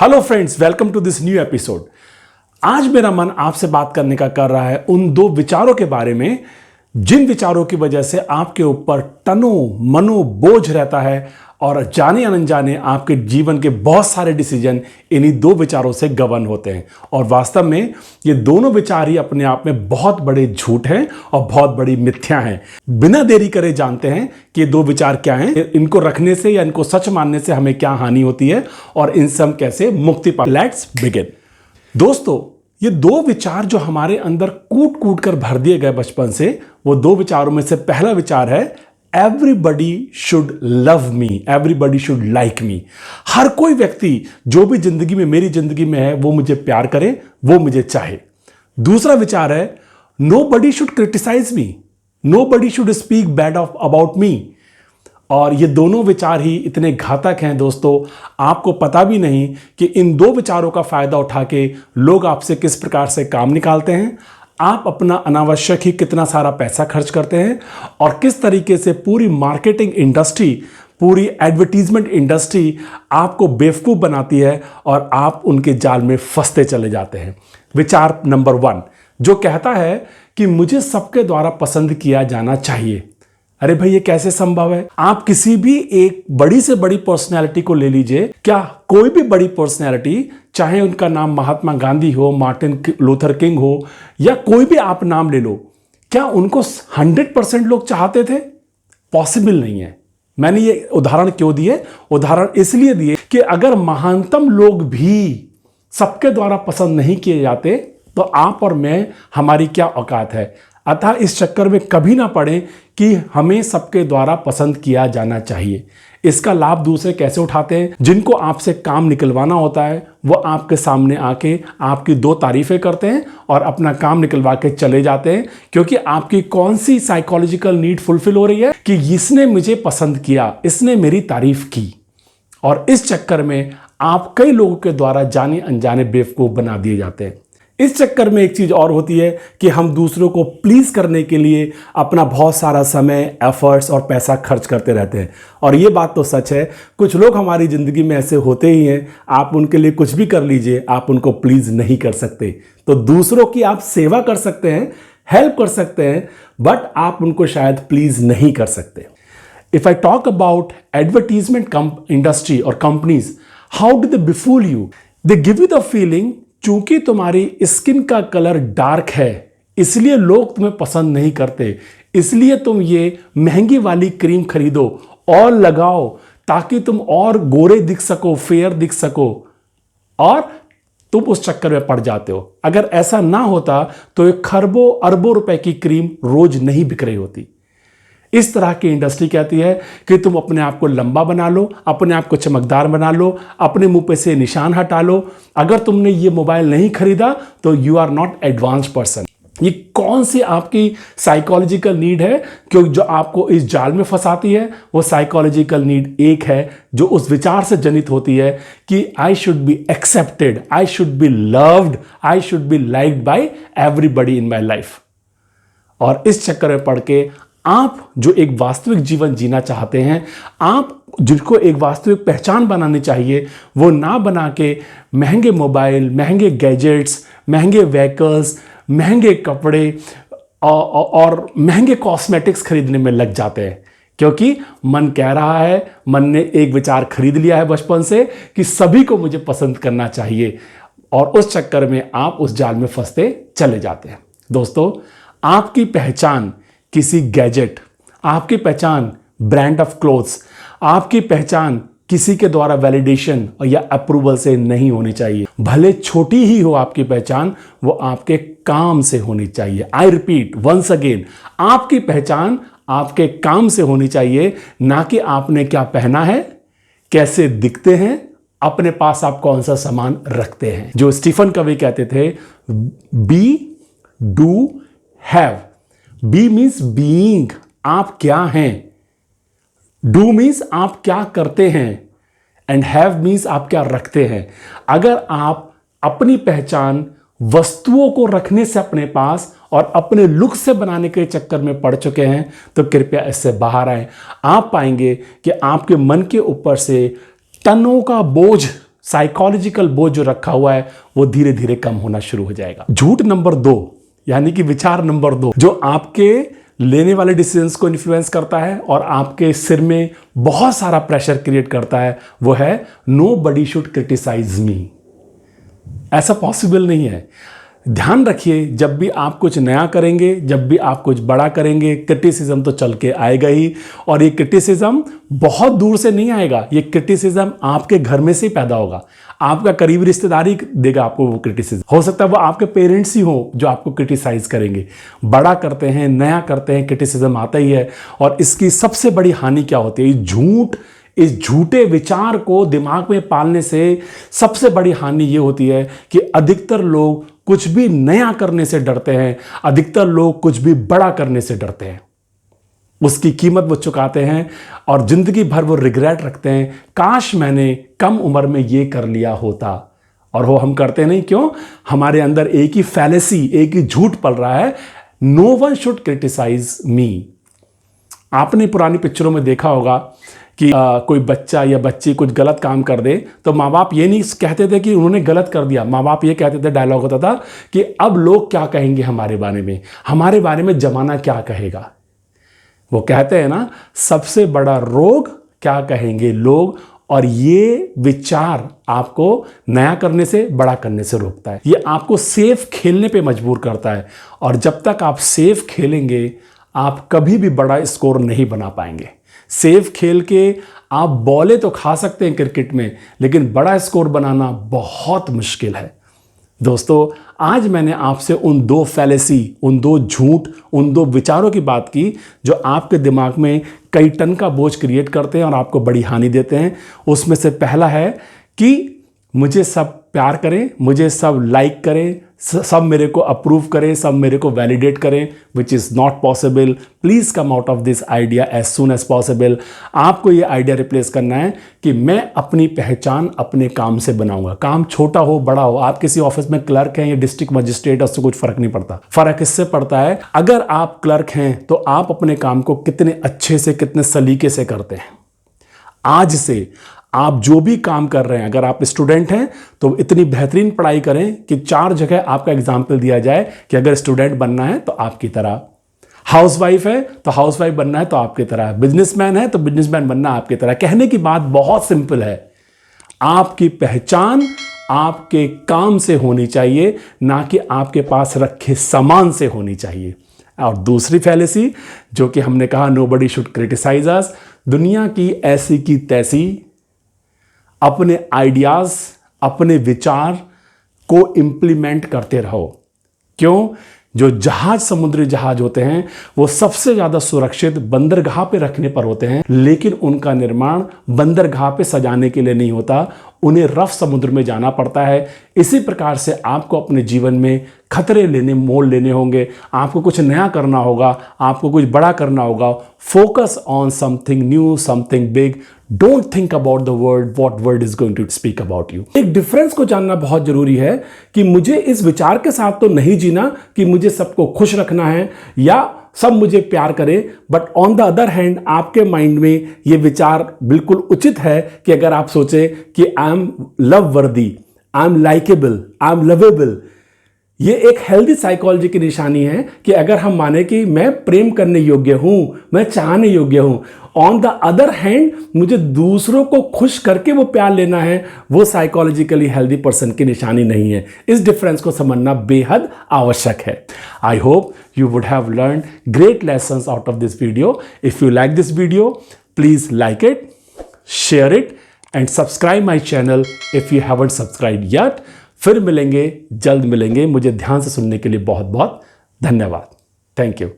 Hello friends, welcome to this new episode. आज मेरा मन आपसे बात करने का कर रहा है उन दो विचारों के बारे में जिन विचारों की वजह से आपके ऊपर टनों मनो बोझ रहता है और जाने अनजाने आपके जीवन के बहुत सारे डिसीजन इन्हीं दो विचारों से गवर्न होते हैं। और वास्तव में ये दोनों विचार ही अपने आप में बहुत बड़े झूठ हैं और बहुत बड़ी मिथ्या हैं। बिना देरी करे जानते हैं कि ये दो विचार क्या हैं, इनको रखने से या इनको सच मानने से हमें क्या हानि होती है और इनसे हम कैसे मुक्ति पा। Let's begin. दोस्तों, ये दो विचार जो हमारे अंदर कूट कूट कर भर दिए गए बचपन से, वो दो विचारों में से पहला विचार है everybody should love me, everybody should like me. हर कोई व्यक्ति जो भी जिंदगी में मेरी जिंदगी में है वो मुझे प्यार करे, वो मुझे चाहे। दूसरा विचार है nobody should criticise me, nobody should speak bad of about me. और ये दोनों विचार ही इतने घातक हैं दोस्तों, आपको पता भी नहीं कि इन दो विचारों का फायदा उठा के लोग आपसे किस प्रकार से काम निकालते हैं, आप अपना अनावश्यक ही कितना सारा पैसा खर्च करते हैं और किस तरीके से पूरी मार्केटिंग इंडस्ट्री, पूरी एडवर्टीजमेंट इंडस्ट्री आपको बेवकूफ़ बनाती है और आप उनके जाल में फंसते चले जाते हैं। विचार नंबर 1 जो कहता है कि मुझे सबके द्वारा पसंद किया जाना चाहिए। अरे भाई, ये कैसे संभव है? आप किसी भी एक बड़ी से बड़ी पर्सनैलिटी को ले लीजिए, क्या कोई भी बड़ी पर्सनैलिटी, चाहे उनका नाम महात्मा गांधी हो, मार्टिन लूथर किंग हो, या कोई भी आप नाम ले लो, क्या उनको 100% लोग चाहते थे? पॉसिबल नहीं है। मैंने ये उदाहरण क्यों दिए? उदाहरण इसलिए दिए कि अगर महानतम लोग भी सबके द्वारा पसंद नहीं किए जाते तो आप और मैं, हमारी क्या औकात है? अतः इस चक्कर में कभी ना पड़े कि हमें सबके द्वारा पसंद किया जाना चाहिए। इसका लाभ दूसरे कैसे उठाते हैं? जिनको आपसे काम निकलवाना होता है वो आपके सामने आके आपकी दो तारीफें करते हैं और अपना काम निकलवा के चले जाते हैं, क्योंकि आपकी कौन सी साइकोलॉजिकल नीड फुलफिल हो रही है कि इसने मुझे पसंद किया, इसने मेरी तारीफ की। और इस चक्कर में आप कई लोगों के द्वारा जाने अनजाने बेवकूफ बना दिए जाते हैं। इस चक्कर में एक चीज और होती है कि हम दूसरों को प्लीज करने के लिए अपना बहुत सारा समय, एफर्ट्स और पैसा खर्च करते रहते हैं। और ये बात तो सच है, कुछ लोग हमारी जिंदगी में ऐसे होते ही हैं, आप उनके लिए कुछ भी कर लीजिए, आप उनको प्लीज नहीं कर सकते। तो दूसरों की आप सेवा कर सकते हैं, हेल्प कर सकते हैं, बट आप उनको शायद प्लीज नहीं कर सकते। If I talk about advertisement industry और companies, how do they befool you? They give you the feeling चूंकि तुम्हारी स्किन का कलर डार्क है इसलिए लोग तुम्हें पसंद नहीं करते, इसलिए तुम ये महंगी वाली क्रीम खरीदो और लगाओ ताकि तुम और गोरे दिख सको, फेयर दिख सको, और तुम उस चक्कर में पड़ जाते हो। अगर ऐसा ना होता तो एक खरबों अरबों रुपए की क्रीम रोज नहीं बिक रही होती। इस तरह की इंडस्ट्री कहती है कि तुम अपने आप को लंबा बना लो, अपने आप को चमकदार बना लो, अपने मुंह पे से निशान हटा लो। अगर तुमने ये मोबाइल नहीं खरीदा तो you are not advance person. ये कौन सी आपकी साइकोलॉजिकल नीड है क्योंकि जो आपको इस जाल में फंसाती है? वो साइकोलॉजिकल नीड एक है जो उस विचार से जनित होती है कि I should be accepted, I should be loved, I should be liked by everybody in my life. और इस चक्कर में पड़ के आप जो एक वास्तविक जीवन जीना चाहते हैं, आप जिनको एक वास्तविक पहचान बनानी चाहिए, वो ना बना के महंगे मोबाइल, महंगे गैजेट्स, महंगे व्हीकल्स, महंगे कपड़े और महंगे कॉस्मेटिक्स खरीदने में लग जाते हैं। क्योंकि मन कह रहा है, मन ने एक विचार खरीद लिया है बचपन से कि सभी को मुझे पसंद करना चाहिए, और उस चक्कर में आप उस जाल में फंसते चले जाते हैं। दोस्तों, आपकी पहचान किसी गैजेट, आपकी पहचान ब्रांड ऑफ क्लोथ्स, आपकी पहचान किसी के द्वारा वैलिडेशन या अप्रूवल से नहीं होनी चाहिए। भले छोटी ही हो आपकी पहचान, वो आपके काम से होनी चाहिए। आई रिपीट वंस अगेन, आपकी पहचान आपके काम से होनी चाहिए, ना कि आपने क्या पहना है, कैसे दिखते हैं, अपने पास आप कौन सा सामान रखते हैं। जो स्टीफन कवी कहते थे, be do have. Be means being, आप क्या हैं। डू मीन्स आप क्या करते हैं, एंड हैव मीन्स आप क्या रखते हैं। अगर आप अपनी पहचान वस्तुओं को रखने से अपने पास और अपने लुक से बनाने के चक्कर में पड़ चुके हैं तो कृपया इससे बाहर आएं। आप पाएंगे कि आपके मन के ऊपर से टनों का बोझ साइकोलॉजिकल बोझ जो रखा हुआ है वो धीरे धीरे कम होना शुरू हो जाएगा। झूठ नंबर 2 यानी कि विचार नंबर 2 जो आपके लेने वाले डिसीजंस को इन्फ्लुएंस करता है और आपके सिर में बहुत सारा प्रेशर क्रिएट करता है, वो है नोबडी शुड क्रिटिसाइज मी। ऐसा पॉसिबल नहीं है। ध्यान रखिए, जब भी आप कुछ नया करेंगे, जब भी आप कुछ बड़ा करेंगे, क्रिटिसिज्म तो चल के आएगा ही। और ये क्रिटिसिज्म बहुत दूर से नहीं आएगा, ये क्रिटिसिज्म आपके घर में से ही पैदा होगा। आपका करीबी रिश्तेदार ही देगा आपको वो क्रिटिसिज्म। हो सकता है वो आपके पेरेंट्स ही हो जो आपको क्रिटिसाइज करेंगे। बड़ा करते हैं, नया करते हैं, क्रिटिसिज्म आता ही है। और इसकी सबसे बड़ी हानि क्या होती है? झूठ, इस झूठे विचार को दिमाग में पालने से सबसे बड़ी हानि ये होती है कि अधिकतर लोग कुछ भी नया करने से डरते हैं, अधिकतर लोग कुछ भी बड़ा करने से डरते हैं। उसकी कीमत वो चुकाते हैं और जिंदगी भर वो रिग्रेट रखते हैं, काश मैंने कम उम्र में ये कर लिया होता। और वो हम करते नहीं, क्यों? हमारे अंदर एक ही फैलेसी, एक ही झूठ पल रहा है, नो वन शुड क्रिटिसाइज मी। आपने पुरानी पिक्चरों में देखा होगा कि कोई बच्चा या बच्ची कुछ गलत काम कर दे तो माँ बाप ये नहीं कहते थे कि उन्होंने गलत कर दिया, माँ बाप ये कहते थे, डायलॉग होता था कि अब लोग क्या कहेंगे हमारे बारे में जमाना क्या कहेगा। वो कहते हैं ना, सबसे बड़ा रोग क्या कहेंगे लोग। और ये विचार आपको नया करने से, बड़ा करने से रोकता है। ये आपको सेफ खेलने पे मजबूर करता है। और जब तक आप सेफ खेलेंगे, आप कभी भी बड़ा स्कोर नहीं बना पाएंगे। सेफ खेल के आप बॉलें तो खा सकते हैं क्रिकेट में, लेकिन बड़ा स्कोर बनाना बहुत मुश्किल है। दोस्तों, आज मैंने आपसे उन 2 फैलेसी, उन 2 झूठ, उन 2 विचारों की बात की जो आपके दिमाग में कई टन का बोझ क्रिएट करते हैं और आपको बड़ी हानि देते हैं। उसमें से पहला है कि मुझे सब प्यार करें, मुझे सब लाइक करें, सब मेरे को अप्रूव करें, सब मेरे को वैलिडेट करें, which is not possible. Please come out of this idea as soon as possible. आपको ये आइडिया रिप्लेस करना है कि मैं अपनी पहचान अपने काम से बनाऊंगा। काम छोटा हो बड़ा हो, आप किसी ऑफिस में क्लर्क हैं या डिस्ट्रिक्ट मजिस्ट्रेट, उससे कुछ फर्क नहीं पड़ता। फर्क इससे पड़ता है, अगर आप क्लर्क हैं तो आप अपने काम को कितने अच्छे से, कितने सलीके से करते हैं। आज से आप जो भी काम कर रहे हैं, अगर आप स्टूडेंट हैं तो इतनी बेहतरीन पढ़ाई करें कि 4 जगह आपका एग्जाम्पल दिया जाए कि अगर स्टूडेंट बनना है तो आपकी तरह, हाउसवाइफ है तो हाउसवाइफ बनना है तो आपकी तरह, बिजनेसमैन है तो बिजनेसमैन बनना आपकी तरह। कहने की बात बहुत सिंपल है, आपकी पहचान आपके काम से होनी चाहिए, ना कि आपके पास रखे सामान से होनी चाहिए। और दूसरी फैलेसी जो कि हमने कहा, नोबडी शुड क्रिटिसाइज अस। दुनिया की ऐसी की तैसी अपने आइडियाज, अपने विचार को इंप्लीमेंट करते रहो। क्यों? जो जहाज, समुद्री जहाज होते हैं, वो सबसे ज्यादा सुरक्षित बंदरगाह पे रखने पर होते हैं, लेकिन उनका निर्माण बंदरगाह पे सजाने के लिए नहीं होता, उन्हें रफ समुद्र में जाना पड़ता है। इसी प्रकार से आपको अपने जीवन में खतरे लेने, मोल लेने होंगे, आपको कुछ नया करना होगा, आपको कुछ बड़ा करना होगा। Focus on something new, something big. Don't think about the world, what world is going to speak about you. एक डिफरेंस को जानना बहुत जरूरी है कि मुझे इस विचार के साथ तो नहीं जीना कि मुझे सबको खुश रखना है या सब मुझे प्यार करें, but on the other hand आपके माइंड में ये विचार बिल्कुल उचित है कि अगर आप सोचें कि आई एम लव वर्दी, I am likeable, I am lovable, ये एक हेल्दी साइकोलॉजी की निशानी है कि अगर हम माने कि मैं प्रेम करने योग्य हूं, मैं चाहने योग्य हूं। ऑन द अदर हैंड मुझे दूसरों को खुश करके वो प्यार लेना है, वो साइकोलॉजिकली हेल्दी पर्सन की निशानी नहीं है। इस डिफरेंस को समझना बेहद आवश्यक है। I hope you would have learned great lessons out of this video. If you like this video, please like it, share it and subscribe my channel if you haven't subscribed yet. फिर मिलेंगे, जल्द मिलेंगे। मुझे ध्यान से सुनने के लिए बहुत बहुत धन्यवाद। Thank you.